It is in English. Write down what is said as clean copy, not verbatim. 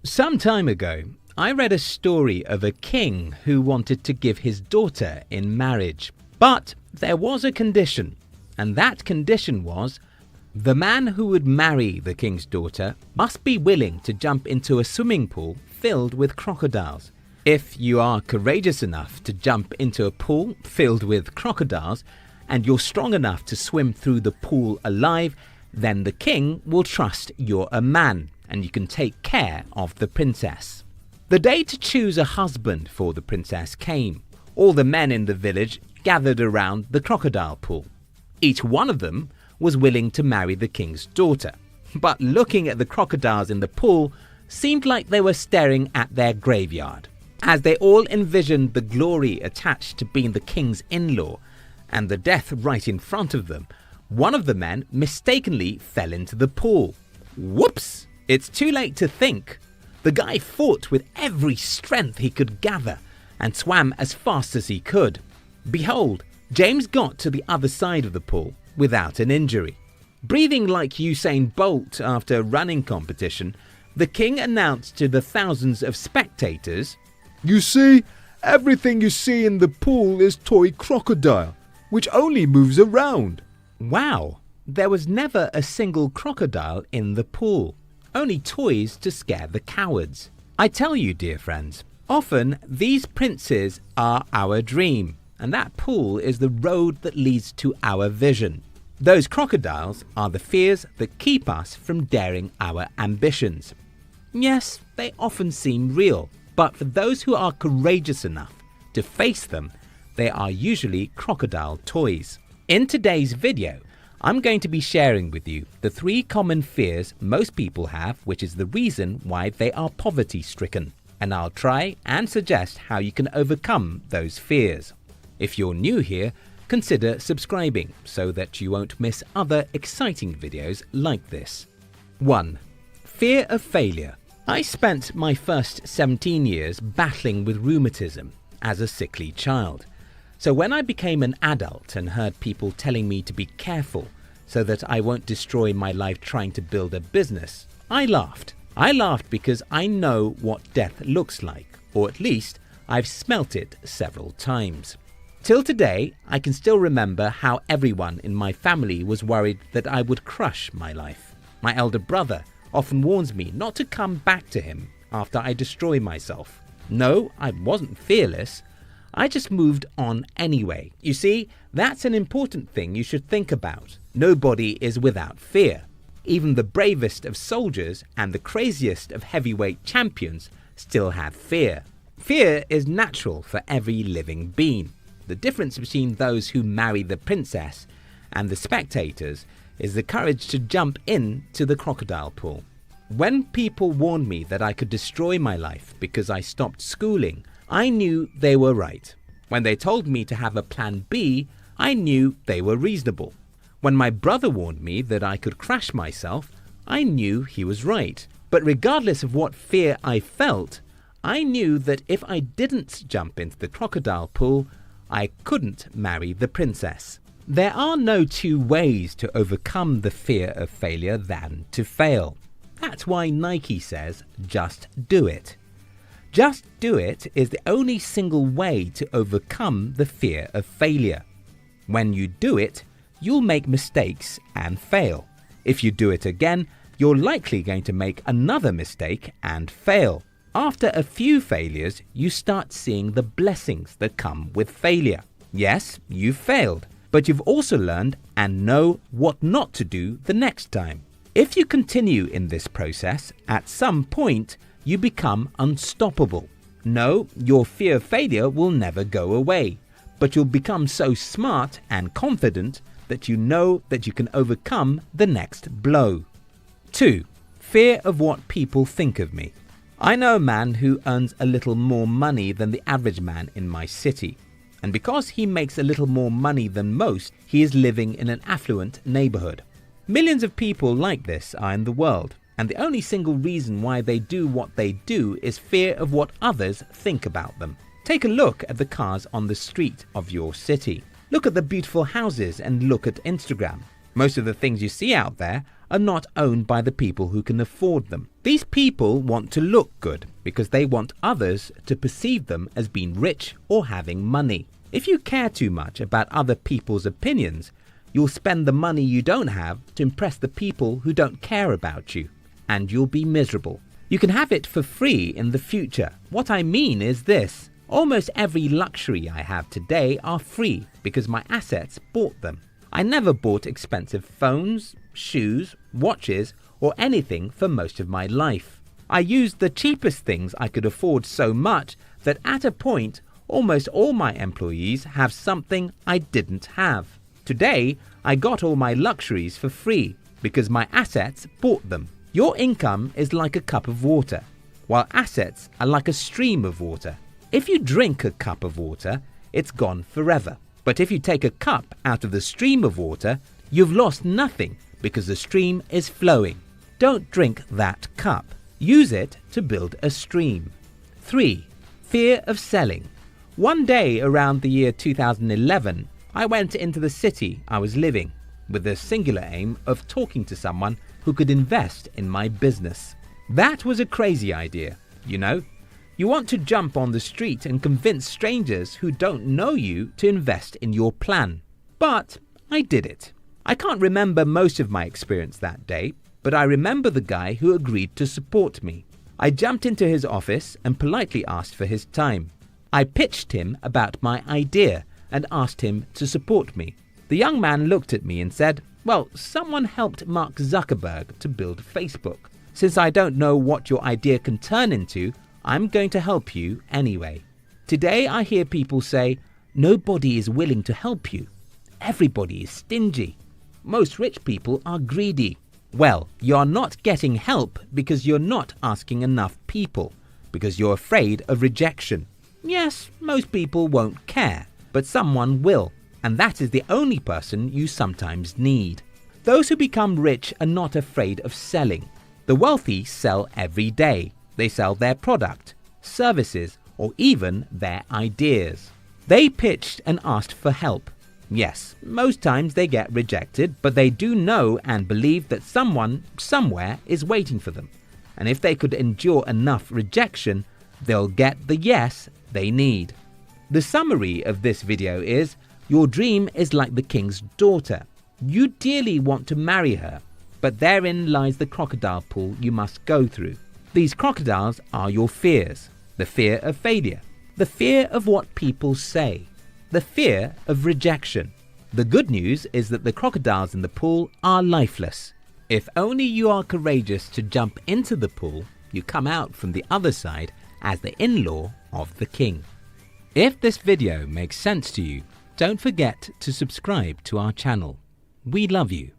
Some time ago, I read a story of a king who wanted to give his daughter in marriage. But there was a condition, and that condition was the man who would marry the king's daughter must be willing to jump into a swimming pool filled with crocodiles. If you are courageous enough to jump into a pool filled with crocodiles and you're strong enough to swim through the pool alive, then the king will trust you're a man and you can take care of the princess. The day to choose a husband for the princess came. All the men in the village gathered around the crocodile pool. Each one of them was willing to marry the king's daughter. But looking at the crocodiles in the pool seemed like they were staring at their graveyard. As they all envisioned the glory attached to being the king's in-law and the death right in front of them, one of the men mistakenly fell into the pool. Whoops! It's too late to think. The guy fought with every strength he could gather and swam as fast as he could. Behold, James got to the other side of the pool without an injury. Breathing like Usain Bolt after a running competition, the king announced to the thousands of spectators, "You see, everything you see in the pool is toy crocodile, which only moves around." Wow, there was never a single crocodile in the pool. Only toys to scare the cowards. I tell you, dear friends, often these princes are our dream, and that pool is the road that leads to our vision. Those crocodiles are the fears that keep us from daring our ambitions. Yes, they often seem real, but for those who are courageous enough to face them, they are usually crocodile toys. In today's video, I'm going to be sharing with you the 3 common fears most people have, which is the reason why they are poverty-stricken. And I'll try and suggest how you can overcome those fears. If you're new here, consider subscribing so that you won't miss other exciting videos like this. 1. Fear of failure. I spent my first 17 years battling with rheumatism as a sickly child. So when I became an adult and heard people telling me to be careful so that I won't destroy my life trying to build a business, I laughed. I laughed because I know what death looks like, or at least I've smelt it several times. Till today, I can still remember how everyone in my family was worried that I would crush my life. My elder brother often warns me not to come back to him after I destroy myself. No, I wasn't fearless. I just moved on anyway. You see, that's an important thing you should think about. Nobody is without fear. Even the bravest of soldiers and the craziest of heavyweight champions still have fear. Fear is natural for every living being. The difference between those who marry the princess and the spectators is the courage to jump into the crocodile pool. When people warned me that I could destroy my life because I stopped schooling, I knew they were right. When they told me to have a plan B, I knew they were reasonable. When my brother warned me that I could crash myself, I knew he was right. But regardless of what fear I felt, I knew that if I didn't jump into the crocodile pool, I couldn't marry the princess. There are no 2 ways to overcome the fear of failure than to fail. That's why Nike says, just do it. Just do it is the only single way to overcome the fear of failure. When you do it, you'll make mistakes and fail. If you do it again, you're likely going to make another mistake and fail. After a few failures, you start seeing the blessings that come with failure. Yes, you've failed, but you've also learned and know what not to do the next time. If you continue in this process, at some point, you become unstoppable. No, your fear of failure will never go away, but you'll become so smart and confident that you know that you can overcome the next blow. 2. Fear of what people think of me. I know a man who earns a little more money than the average man in my city. And because he makes a little more money than most, he is living in an affluent neighborhood. Millions of people like this are in the world, and the only single reason why they do what they do is fear of what others think about them. Take a look at the cars on the street of your city. Look at the beautiful houses and look at Instagram. Most of the things you see out there are not owned by the people who can afford them. These people want to look good because they want others to perceive them as being rich or having money. If you care too much about other people's opinions, you'll spend the money you don't have to impress the people who don't care about you, and you'll be miserable. You can have it for free in the future. What I mean is this: almost every luxury I have today are free because my assets bought them. I never bought expensive phones, shoes, watches, or anything for most of my life. I used the cheapest things I could afford so much that at a point, almost all my employees have something I didn't have. Today, I got all my luxuries for free because my assets bought them. Your income is like a cup of water, while assets are like a stream of water. If you drink a cup of water, it's gone forever. But if you take a cup out of the stream of water, you've lost nothing because the stream is flowing. Don't drink that cup. Use it to build a stream. 3. Fear of selling. One day around the year 2011, I went into the city I was living with the singular aim of talking to someone who could invest in my business. That was a crazy idea, you know. You want to jump on the street and convince strangers who don't know you to invest in your plan. But I did it. I can't remember most of my experience that day, but I remember the guy who agreed to support me. I jumped into his office and politely asked for his time. I pitched him about my idea and asked him to support me. The young man looked at me and said, "Well, someone helped Mark Zuckerberg to build Facebook. Since I don't know what your idea can turn into, I'm going to help you anyway." Today I hear people say, nobody is willing to help you. Everybody is stingy. Most rich people are greedy. Well, you're not getting help because you're not asking enough people, because you're afraid of rejection. Yes, most people won't care, but someone will, and that is the only person you sometimes need. Those who become rich are not afraid of selling. The wealthy sell every day. They sell their product, services, or even their ideas. They pitched and asked for help. Yes, most times they get rejected, but they do know and believe that someone, somewhere, is waiting for them. And if they could endure enough rejection, they'll get the yes they need. The summary of this video is, your dream is like the king's daughter. You dearly want to marry her, but therein lies the crocodile pool you must go through. These crocodiles are your fears: the fear of failure, the fear of what people say, the fear of rejection. The good news is that the crocodiles in the pool are lifeless. If only you are courageous to jump into the pool, you come out from the other side as the in-law of the king. If this video makes sense to you, don't forget to subscribe to our channel. We love you.